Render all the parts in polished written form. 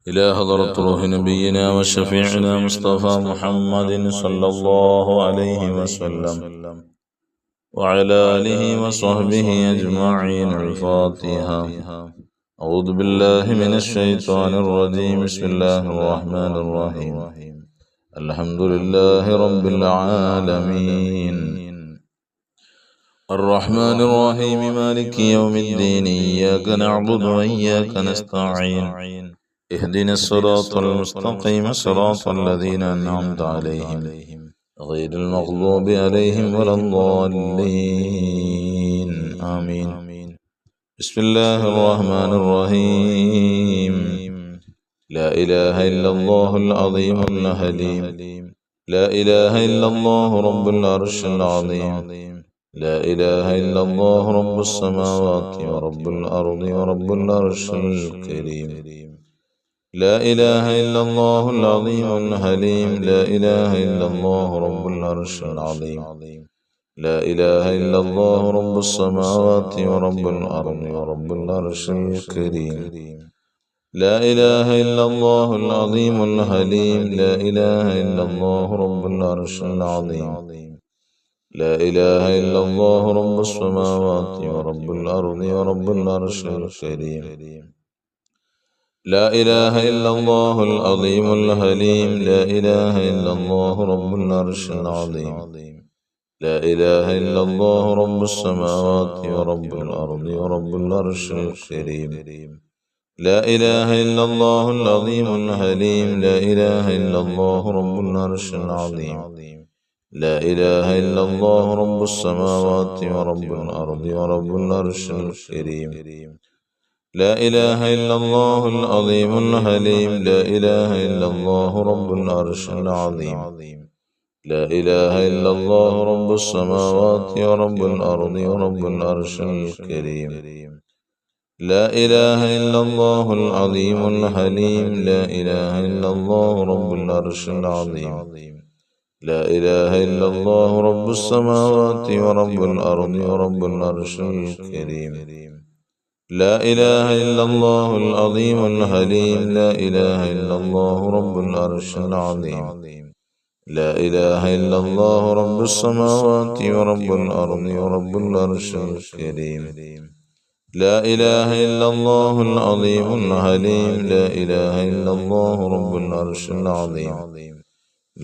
إلى حضرة روح نبينا وشفيعنا مصطفى محمد صلى الله عليه وسلم وعلى آله وصحبه أجمعين. الفاتحة. أعوذ بالله من الشيطان الرجيم. بسم الله الرحمن الرحيم. الحمد لله رب العالمين الرحمن الرحيم مالك يوم الدين. إياك نعبد وإياك نستعين. اهدنا الصراط المستقيم صراط الذين أنعمت عليهم غير المغضوب عليهم ولا الضالين. آمين. بسم الله الرحمن الرحيم. لا إله إلا الله العظيم الحليم. لا إله إلا الله رب العرش العظيم. لا إله إلا الله رب السماوات ورب الأرض ورب العرش الكريم. لا إله إلا الله العظيم الحليم. لا إله إلا الله رب العرش العظيم. لا إله إلا الله رب السماوات ورب الأرض ورب العرش الكريم. لا إله إلا الله العظيم الحليم. لا إله إلا الله رب العرش العظيم. لا إله إلا الله رب السماوات ورب الأرض ورب العرش الكريم. لا إله إلا الله العظيم الحليم. لا إله إلا الله رب العرش العظيم. لا إله إلا الله رب السماوات ورب الأرض ورب العرش الكريم. لا إله إلا الله العظيم الحليم. لا إله إلا الله رب العرش العظيم. لا إله إلا الله رب السماوات ورب الأرض ورب العرش الكريم. لا إله إلا الله العظيم الحليم. لا إله إلا الله رب العرش العظيم. لا إله إلا الله رب السماوات ورب الأرض ورب العرش الكريم. لا إله إلا الله العظيم الحليم. لا إله إلا الله رب العرش العظيم. لا إله إلا الله رب السماوات ورب الأرض ورب العرش الكريم. لا إله إلا الله العظيم الحليم. لا إله إلا الله رب العرش العظيم. لا إله إلا الله رب السماوات ورب الأرض ورب العرش الكريم. لا إله إلا الله العظيم الحليم. لا إله إلا الله رب العرش العظيم.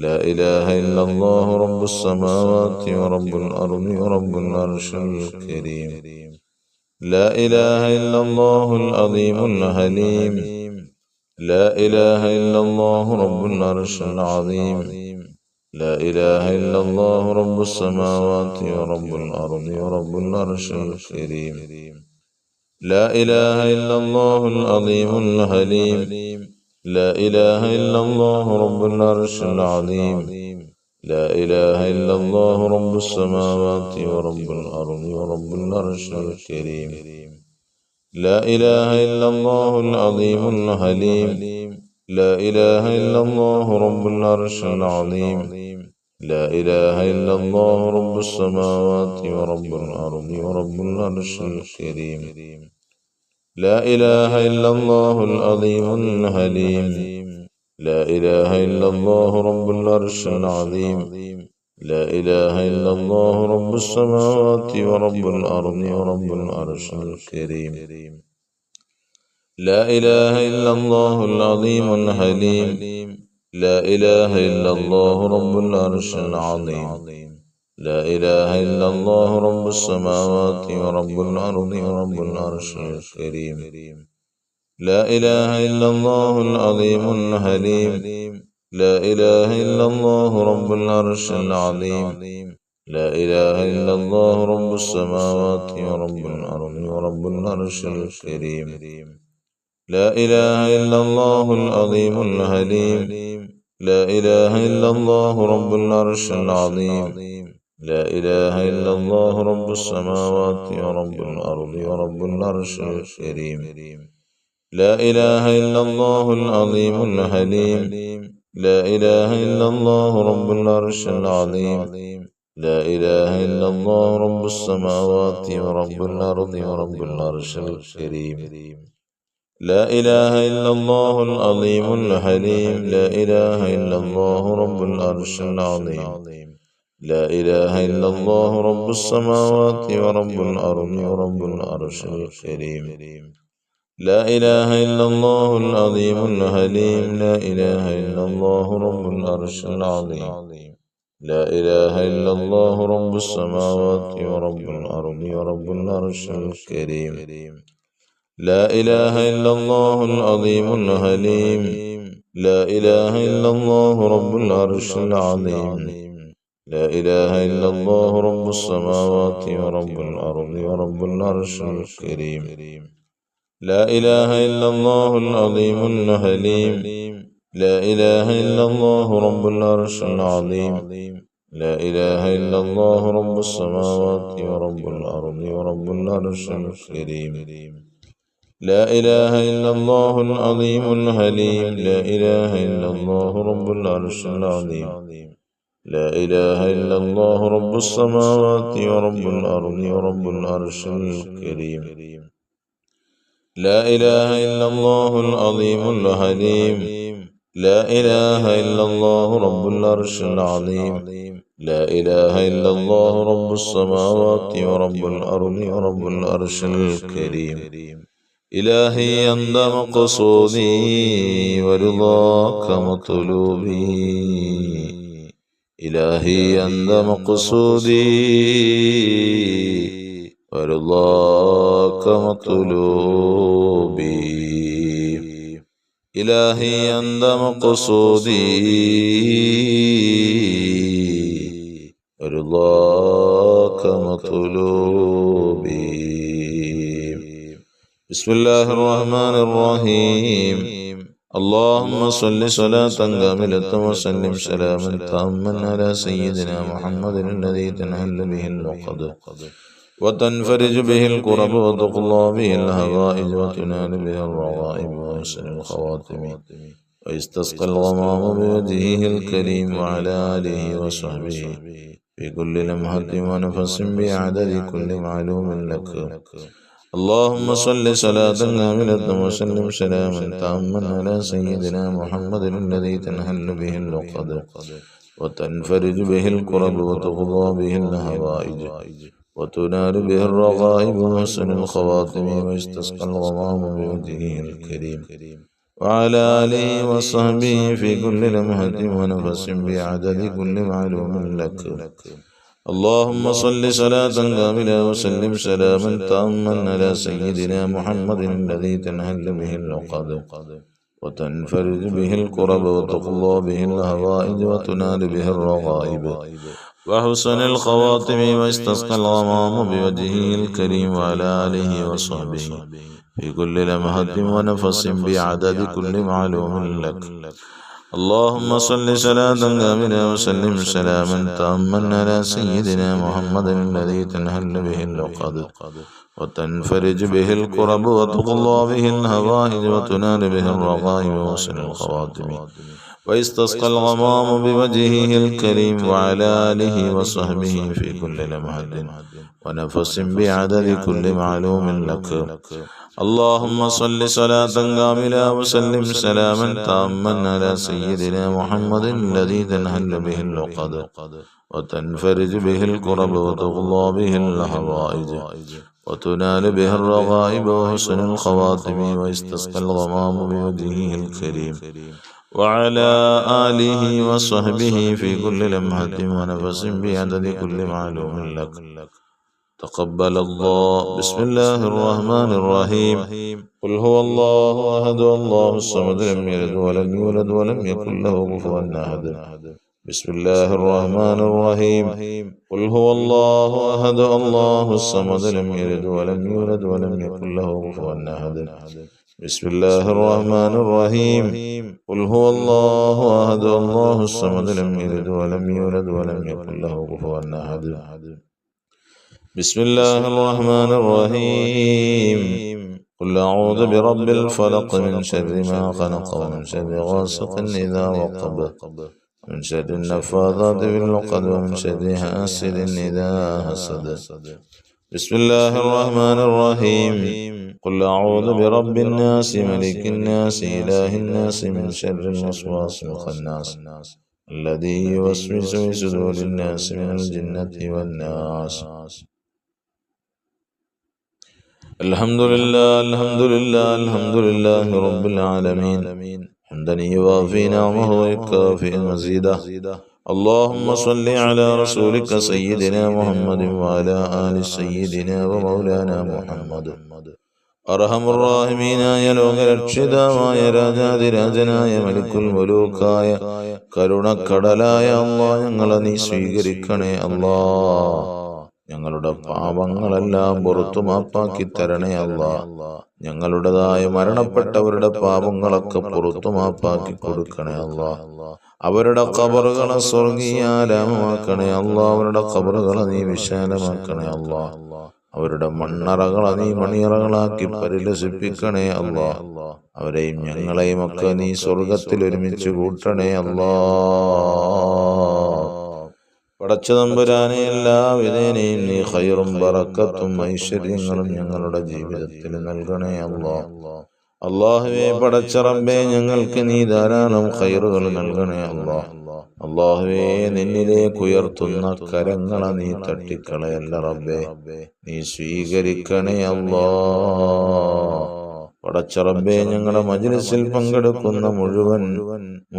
لا إله إلا الله رب السماوات ورب الأرض ورب العرش الكريم. لا إله إلا الله العظيم الحليم. لا إله إلا الله رب العرش العظيم. لا إله إلا الله رب السماوات ورب الأرض ورب العرش الكريم. لا إله إلا الله العظيم الحليم. لا إله إلا الله رب العرش العظيم. لا إله إلا الله رب السماوات ورب الأرض ورب العرش الكريم. لا إله إلا الله العظيم الحليم. لا إله إلا الله رب العرش العظيم. لا إله إلا الله رب السماوات ورب الأرض ورب العرش الكريم. لا إله إلا الله العظيم الحليم. لا إله إلا الله رب العرش العظيم. لا إله إلا الله رب السماوات ورب الأرض ورب العرش الكريم. لا إله إلا الله العظيم الحليم. لا إله إلا الله رب العرش العظيم. لا إله إلا الله رب السماوات ورب الأرض ورب العرش الكريم. لا إله إلا الله العظيم الحليم. لا إله إلا الله رب العرش العظيم. لا إله إلا الله رب السماوات ورب الأرض ورب العرش الكريم. لا إله إلا الله العظيم الحليم. لا إله إلا الله رب العرش العظيم. لا إله إلا الله رب السماوات ورب الأرض ورب العرش الكريم. لا إله إلا الله العظيم الحليم. لا إله إلا الله رب العرش العظيم. لا إله إلا الله رب السماوات ورب الأرض ورب العرش الكريم. لا إله إلا الله العظيم الحليم. لا إله إلا الله رب العرش العظيم. لا إله إلا الله رب السماوات ورب الأرض ورب العرش الكريم. لا إله إلا الله العظيم الحليم. لا إله إلا الله رب العرش العظيم. لا إله إلا الله رب السماوات ورب الأرض ورب العرش الكريم. لا إله إلا الله العظيم الحليم. لا إله إلا الله رب العرش العظيم. لا إله إلا الله رب السماوات ورب الأرض ورب العرش الكريم. لا إله إلا الله العظيم الحليم. لا إله إلا الله رب العرش العظيم. لا إله إلا الله رب السماوات ورب الأرض ورب العرش الكريم. لا إله إلا الله العظيم الحليم. لا إله إلا الله رب العرش العظيم. لا إله إلا الله رب السماوات ورب الأرض ورب العرش الكريم. لا إله إلا الله العظيم الحليم. لا إله إلا الله رب العرش العظيم. لا إله إلا الله رب السماوات ورب الأرض ورب العرش الكريم. إلهي أنت مقصودي ورضاك مطلوبي. إلهي أنت مقصودي ورضاك مطلوبي. إلهي أنت مقصودي ورضاك مطلوبي. بسم الله الرحمن الرحيم. اللهم صل صلاة كاملة وسلم سلاما تاما على سيدنا محمد الذي تنحل به العقد وتنفرج به الكرب وتقضى به الهوائج وتنال به الرغائب وحسن الخواتم ويستسقى الغمام بوجهه الكريم وعلى آله وصحبه في كل لمحة ونفس بعدد كل معلوم لك. اللهم صل صلاة كاملة وسلم سلاما تاما على سيدنا محمد الذي تنحل به العقد وتنفرج به الكرب وتقضى به الهوائج وتنال به الرغائب وحسن الخواتم ويستسقى الغمام بوجهه الكريم وعلى آله وصحبه في كل لمحة ونفس بعدد كل معلوم لك. اللهم صل صلاة كاملة وسلم سلاما تاما على سيدنا محمد الذي تنحل به العقد وتنفرج به الكرب وتقضى به الهوائج وتنال به الرغائب وحسن الخواتم ويستسقى الغمام بوجهه الكريم وعلى آله وصحبه في كل لمحة ونفس بعدد كل معلوم لك. اللهم صل صلاة كاملة وسلم سلاما تاما على سيدنا محمد الذي تنحل به العقد وتنفرج به الكرب وتقضى به الهوائج وتنال به الرغائب وحسن الخواتم ويستسقى الغمام بوجهه الكريم وعلى آله وصحبه في كل لمحة ونفس بعدد كل معلوم لك. اللهم صل صلاة كاملة وسلم سلاما تاما على سيدنا محمد الذي تنحل به العقد وتنفرج به الكرب وتقضى به الهوائج وتنال به الرغائب وحسن الخواتم ويستسقى الغمام بوجهه الكريم وعلى آله وصحبه في كل لمحة ونفس بعدد كل معلوم لك. تقبل الله. بسم الله الرحمن الرحيم. قل هو الله أحد الله الصمد لم يلد ولم يولد ولم يكن له كفوا أحد. بسم الله الرحمن الرحيم. قل هو الله أحد الله الصمد لم يلد ولم يولد ولم يكن له كفوا أحد. بسم الله الرحمن الرحيم. قل هو الله أحد الله الصمد لم يلد ولم يولد ولم يكن له كفوا أحد. بسم الله الرحمن الرحيم. قل أعوذ برب الفلق من شر ما خلق ومن شر غاسق إذا وقب من شر النفاثات في العقد ومن شر حاسد إذا حسد بسم الله الرحمن الرحيم قل أعوذ برب الناس ملك الناس إله الناس من شر الوسواس الخناس الذي يوسوس في صدور الناس من الجنة والناس. الحمد لله الحمد لله الحمد لله رب العالمين حمدا يوافي نعمه ويكافئ مزيده. اللهم صل على رسولك سيدنا محمد وعلى آل سيدنا ومولانا محمد. അർഹമുർറാഹിമീനായ ലോകരക്ഷിതാവായ രാജാതിരാജനായ മലിക്കുൽ മുലൂക്കായ കരുണക്കടലായ അല്ലാഹ്, ഞങ്ങളെ നീ സ്വീകരിക്കണേ അല്ലാഹ്. ഞങ്ങളുടെ പാപങ്ങളെല്ലാം പുറത്തു മാപ്പാക്കി തരണേ അല്ലാഹ്. ഞങ്ങളുടേതായ മരണപ്പെട്ടവരുടെ പാപങ്ങളൊക്കെ പുറത്തു മാപ്പാക്കി കൊടുക്കണേ അല്ലാഹ്. അവരുടെ ഖബറുകളെ സ്വർഗീയാലാമാക്കണേ അല്ലാഹ്. അവരുടെ ഖബറുകളെ നീ വിശാലമാക്കണേ അല്ലാഹ്. അവരുടെ മണ്ണറകളെ നീ മണിയറകളാക്കി പരിലസിപ്പിക്കണേ അല്ലാഹ്. അവരെയും ഞങ്ങളെയും ഒക്കെ നീ സ്വർഗത്തിൽ ഒരുമിച്ച് കൂട്ടണേ അല്ലാഹ്. പടച്ച തമ്പുരാനെ, എല്ലാ വിധേനയും നീ ഖൈറും ബറക്കത്തും ഐശ്വര്യങ്ങളും ഞങ്ങളുടെ ജീവിതത്തിൽ നൽകണേ അല്ലാഹ്. അല്ലാഹുവേ, പടച്ച റബ്ബേ, ഞങ്ങൾക്ക് നീ ധാരാളം ഖൈറുകൾ നൽകണേ അല്ലാഹ്. അല്ലാഹുവേ, നിന്നിലേക്ക് ഉയർത്തുന്ന കരങ്ങളെ നീ തട്ടിക്കളയല്ല റബ്ബേ, നീ സ്വീകരിക്കണേ അല്ലാഹ്. പടച്ച റബ്ബേ, ഞങ്ങളുടെ മജ്ലിസിൽ പങ്കെടുക്കുന്ന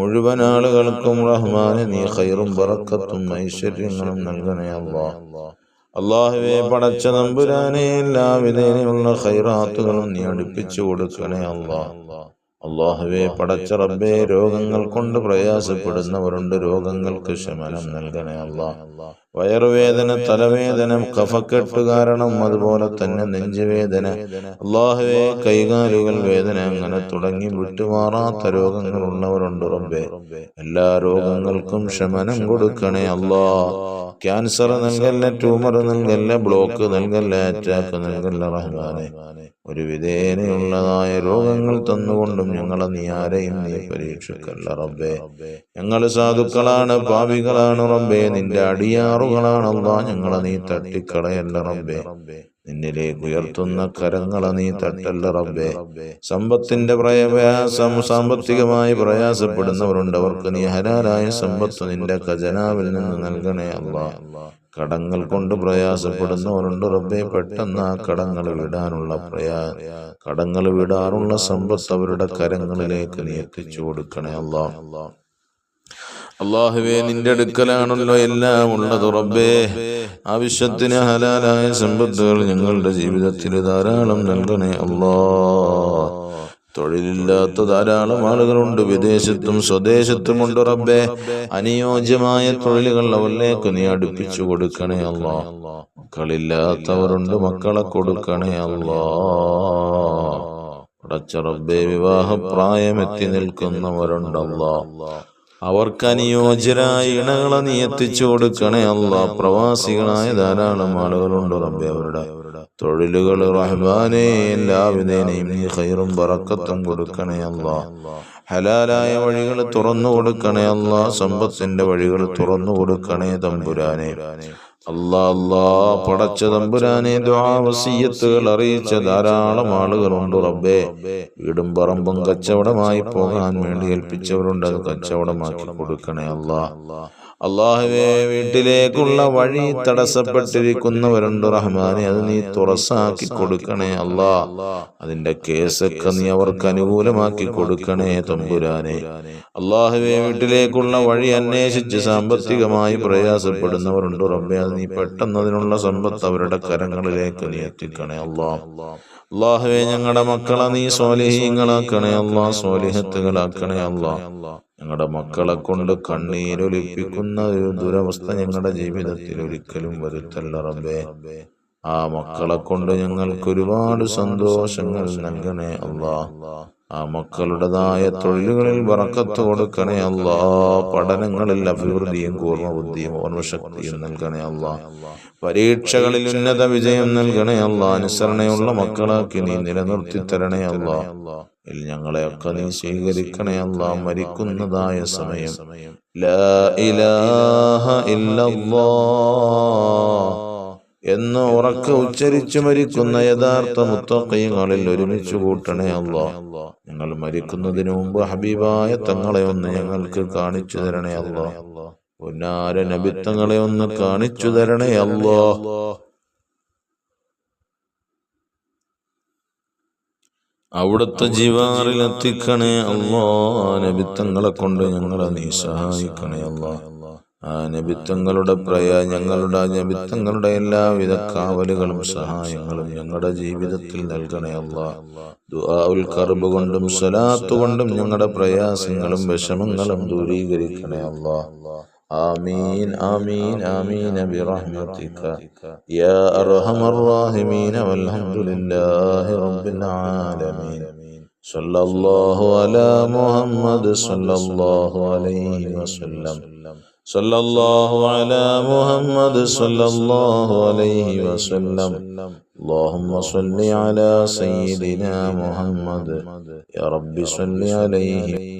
മുഴുവൻ ആളുകൾക്കും റഹ്മാനെ നീ ഖൈറും ബറക്കത്തും ഐശ്വര്യങ്ങളും നൽകണേ അല്ലാഹ്. അല്ലാഹുവേ, പടച്ച തമ്പുരാനെ, എല്ലാ വിധേനയുള്ള ഖൈറാത്തുകളും നീ അടുപ്പിച്ചു കൊടുക്കണേ അല്ലാഹ്. അല്ലാഹുവേ, പടച്ച റബ്ബേ, രോഗങ്ങൾ കൊണ്ട് പ്രയാസപ്പെടുന്നവരുണ്ട്, രോഗങ്ങൾക്ക് ശമനം നൽകണേ അല്ലാഹ്. വയറുവേദന, തലവേദന, കഫക്കെട്ട് കാരണം, അതുപോലെ തന്നെ നെഞ്ചുവേദന, അല്ലാഹുവേ, കൈകാലുകൾ വേദന, അങ്ങനെ തുടങ്ങി വിട്ടുമാറാത്ത രോഗങ്ങൾ ഉള്ളവരുണ്ട് റബ്ബേ. എല്ലാ രോഗങ്ങൾക്കും ശമനം കൊടുക്കണേ അല്ലാഹ്. ക്യാൻസർ നൽകല്ല, ട്യൂമർ നൽകല്ല, ബ്ലോക്ക് നൽകല്ല, അറ്റാക്ക് നൽകല്ല റഹ്മാനെ. ഒരു വിധേനയുള്ളതായ രോഗങ്ങൾ തന്നുകൊണ്ടും ഞങ്ങളെ നീ ആരെയും നീ പരീക്ഷിക്കല്ല റബ്ബേ. ഞങ്ങൾ സാധുക്കളാണ്, പാപികളാണ് റബ്ബേ, നിന്റെ അടിയാറുകളാണ് അല്ലാഹ്. ഞങ്ങളെ നീ തട്ടിക്കളയല്ല റബ്ബേ. നിന്നിലേക്ക് ഉയർത്തുന്ന കരങ്ങളെ നീ തട്ടല്ല റബ്ബേ. സമ്പത്തിന്റെ സാമ്പത്തികമായി പ്രയാസപ്പെടുന്നവരുണ്ട്, അവർക്ക് നീ ഹലാലായ സമ്പത്ത് നിന്റെ ഖജനാവിൽ നിന്ന് നൽകണേ അല്ലാഹ്. കടങ്ങൾ കൊണ്ട് പ്രയാസപ്പെടുന്നവരുണ്ട് റബ്ബേ, പെട്ടെന്ന് ആ കടങ്ങൾ വിടാറുള്ള സമ്പത്ത് അവരുടെ കരങ്ങളിലേക്ക് നീ എത്തിച്ചു കൊടുക്കണേ അല്ലാഹ്. അല്ലാഹുവേ, നിന്റെ അടുക്കലാണല്ലോ എല്ലാം ഉള്ളത് റബ്ബേ. ആവശ്യത്തിന് ഹലാലായ സമ്പത്തുകൾ ഞങ്ങളുടെ ജീവിതത്തിൽ ധാരാളം നൽകണേ അല്ലാഹ്. തൊഴിലില്ലാത്ത ധാരാളം ആളുകളുണ്ട്, വിദേശത്തും സ്വദേശത്തുമുണ്ട് റബ്ബേ. അനുയോജ്യമായ തൊഴിലുകൾ അവരിലേക്ക് നീ അടുപ്പിച്ചു കൊടുക്കണേ അല്ലാഹ്. മക്കളില്ലാത്തവരുണ്ട്, മക്കളെ കൊടുക്കണേ അല്ലാഹ്. പടച്ച റബ്ബേ, വിവാഹപ്രായമെത്തി നിൽക്കുന്നവരുണ്ട് അല്ലാഹ്, അവർക്ക് അനുയോജ്യരായ ഇണകളെ നീ എത്തിച്ചു കൊടുക്കണേ അല്ലാഹ്. പ്രവാസികളായ ധാരാളം ആളുകളുണ്ട് റബ്ബേ, അവരുടെ തൊഴിലുകൾ റഹ്മാനേ, എല്ലാ വിധേനയും നീ ഖൈറും ബറക്കത്തും കൊടുക്കണേ അല്ലാഹ്. ഹലാലായ വഴികൾ തുറന്നു കൊടുക്കണേ അല്ലാഹ്. സമ്പത്തിന്റെ വഴികൾ തുറന്നു കൊടുക്കണേ തമ്പുരാനെ. അല്ലാഹ്, പടച്ച തമ്പുരാനെ, ദുആ വസിയ്യത്തുകൾ അറിയിച്ച ധാരാളം ആളുകളുണ്ട് റബ്ബേ. വീടും പറമ്പും കച്ചവടമായി പോകാൻ വേണ്ടി ഏൽപ്പിച്ചവരുണ്ട്, അത് കച്ചവടമാക്കി കൊടുക്കണേ അല്ലാഹ്. അല്ലാഹുവേ, വീട്ടിലേക്കുള്ള വഴി തടസ്സപ്പെട്ടിരിക്കുന്നവരുണ്ട് റഹ്മാനെ, അത് നീ തുറസാക്കി കൊടുക്കണേ അല്ലാഹ്. അതിന്റെ കേസൊക്കെ നീ അവർക്ക് അനുകൂലമാക്കി കൊടുക്കണേ തമ്പുരാനെ. അല്ലാഹുവേ, വീട്ടിലേക്കുള്ള വഴി അന്വേഷിച്ച് സാമ്പത്തികമായി പ്രയാസപ്പെടുന്നവരുണ്ട് റബ്ബേ, അത് നീ പെട്ടെന്ന് അതിനുള്ള സമ്പത്ത് അവരുടെ കരങ്ങളിലേക്ക് നീ എത്തിക്കണേ അല്ലാഹ്. അല്ലാഹുവേ, ഞങ്ങളുടെ മക്കളെ നീ സ്വാലിഹീങ്ങളാക്കണേ അല്ലാഹ്, സ്വാലിഹത്തുകളാക്കണേ അല്ലാഹ്. ഞങ്ങളുടെ മക്കളെ കൊണ്ട് കണ്ണീരൊലിപ്പിക്കുന്ന ഒരു ദുരവസ്ഥ ഞങ്ങളുടെ ജീവിതത്തിൽ ഒരിക്കലും വരുത്തല്ല റബ്ബേ. ആ മക്കളെ കൊണ്ട് ഞങ്ങൾക്ക് ഒരുപാട് സന്തോഷങ്ങൾ നൽകണേ അല്ലാഹ്. ആ മക്കളുടേതായ തൊഴിലുകളിൽ ബറക്കത്ത് കൊടുക്കണേ അല്ലാഹ്. പഠനങ്ങളിൽ അഭിവൃദ്ധിയും കൂർമ്മബുദ്ധിയും ഓർമ്മശക്തിയും നൽകണേ അല്ലാഹ്. പരീക്ഷകളിൽ ഉന്നത വിജയം നൽകണേ അല്ലാഹ്. അനുസരണയുള്ള മക്കളാക്കി നീ നിലനിർത്തി തരണേ അല്ലാഹ്. ഞങ്ങളെയൊക്കെ നീ സ്വീകരിക്കണേ അല്ലാഹ്. മരിക്കുന്നതായ സമയം ലാ ഇലാഹ ഇല്ലല്ലാഹ് എന്ന് ഉറക്കെ ഉച്ചരിച്ചു മരിക്കുന്ന യഥാർത്ഥ മുത്തഖീങ്ങളിൽ ഒരുമിച്ച് കൂട്ടണേ അല്ലാഹ്. ഞങ്ങൾ മരിക്കുന്നതിന് മുമ്പ് ഹബീബായ തങ്ങളെ ഒന്ന് ഞങ്ങൾക്ക് കാണിച്ചു തരണേ അല്ലാഹ്. പൊന്നാര നബിത്തങ്ങളെ ഒന്ന് കാണിച്ചു തരണേ അല്ലാഹ്. അവിടുത്തെ ജിവാറിൽ എത്തിക്കണേ അല്ലാഹ്. നബിത്തങ്ങളെ കൊണ്ട് ഞങ്ങളെ നീ സഹായിക്കണേ അല്ലാഹ്. ആ നബിത്തങ്ങളുടെ ഞങ്ങളുടെ നബിത്തങ്ങളുടെ എല്ലാവിധ കാവലുകളും സഹായങ്ങളും ഞങ്ങളുടെ ജീവിതത്തിൽ നൽകണേ അല്ലാഹ്. ദുആഉൽ ഖർബ് കൊണ്ടും സ്വലാത്ത് കൊണ്ടും ഞങ്ങളുടെ പ്രയാസങ്ങളും വിഷമങ്ങളും ദൂരീകരിക്കണേ അല്ലാഹ്. آمين آمين آمين برحمتك يا أرحم الراحمين والحمد لله رب العالمين. صلى الله على محمد صلى الله عليه وسلم. صلى الله على محمد صلى الله عليه وسلم. اللهم صل على سيدنا محمد يا رب صل عليه